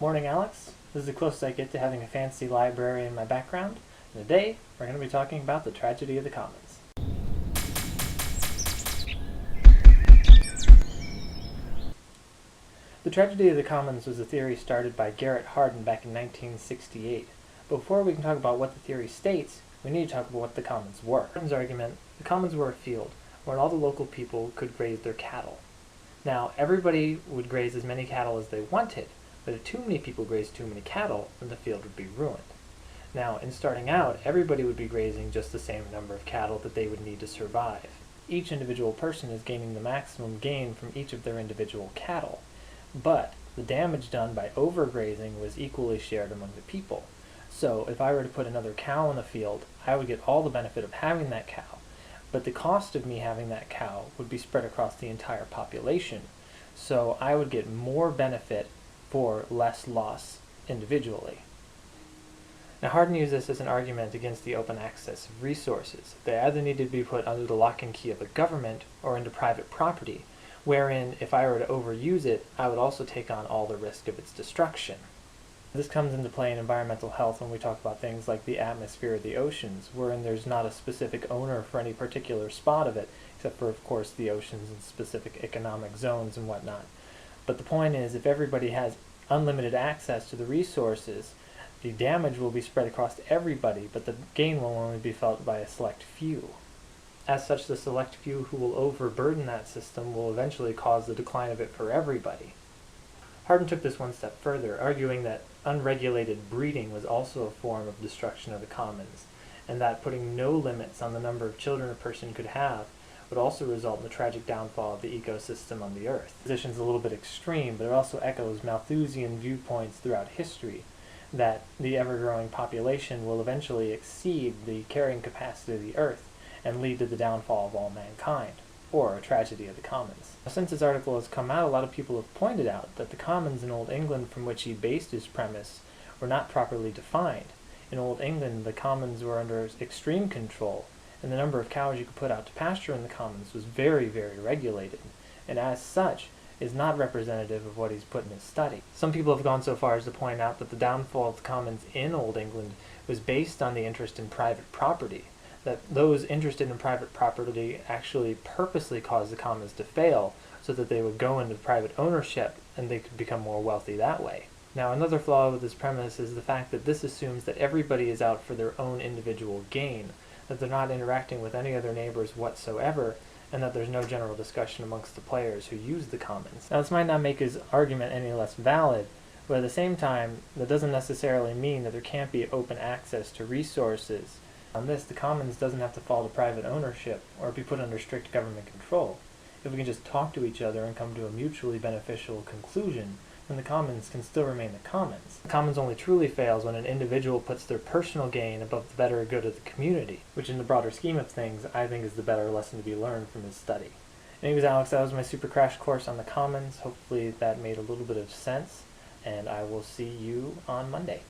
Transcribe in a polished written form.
Morning, Alex. This is the closest I get to having a fancy library in my background. And today, we're going to be talking about the tragedy of the commons. The tragedy of the commons was a theory started by Garrett Hardin back in 1968. But before we can talk about what the theory states, we need to talk about what the commons were. Hardin's argument, the commons were a field where all the local people could graze their cattle. Now, everybody would graze as many cattle as they wanted, but if too many people grazed too many cattle, then the field would be ruined. Now, in starting out, everybody would be grazing just the same number of cattle that they would need to survive. Each individual person is gaining the maximum gain from each of their individual cattle, but the damage done by overgrazing was equally shared among the people. So, if I were to put another cow in the field, I would get all the benefit of having that cow, but the cost of me having that cow would be spread across the entire population, so I would get more benefit for less loss individually. Now, Hardin used this as an argument against the open access of resources. They either needed to be put under the lock and key of the government or into private property, wherein if I were to overuse it, I would also take on all the risk of its destruction. This comes into play in environmental health when we talk about things like the atmosphere of the oceans, wherein there's not a specific owner for any particular spot of it, except for, of course, the oceans and specific economic zones and whatnot. But the point is, if everybody has unlimited access to the resources, the damage will be spread across everybody, but the gain will only be felt by a select few. As such, the select few who will overburden that system will eventually cause the decline of it for everybody. Hardin took this one step further, arguing that unregulated breeding was also a form of destruction of the commons, and that putting no limits on the number of children a person could have would also result in the tragic downfall of the ecosystem on the Earth. The position is a little bit extreme, but it also echoes Malthusian viewpoints throughout history, that the ever-growing population will eventually exceed the carrying capacity of the Earth and lead to the downfall of all mankind, or a tragedy of the commons. A Census Article has come out. A lot of people have pointed out that the commons in Old England from which he based his premise were not properly defined. In Old England, the commons were under extreme control, and the number of cows you could put out to pasture in the commons was very, very regulated, and as such is not representative of what he's put in his study. Some people have gone so far as to point out that the downfall of the commons in Old England was based on the interest in private property, that those interested in private property actually purposely caused the commons to fail so that they would go into private ownership and they could become more wealthy that way. Now, another flaw with this premise is the fact that this assumes that everybody is out for their own individual gain, that they're not interacting with any other neighbors whatsoever, and that there's no general discussion amongst the players who use the commons. Now, this might not make his argument any less valid, but at the same time, that doesn't necessarily mean that there can't be open access to resources. On this, the commons doesn't have to fall to private ownership or be put under strict government control. If we can just talk to each other and come to a mutually beneficial conclusion, then the commons can still remain the commons. The commons only truly fails when an individual puts their personal gain above the better good of the community, which in the broader scheme of things, I think is the better lesson to be learned from his study. Anyways, Alex, that was my super crash course on the commons. Hopefully that made a little bit of sense, and I will see you on Monday.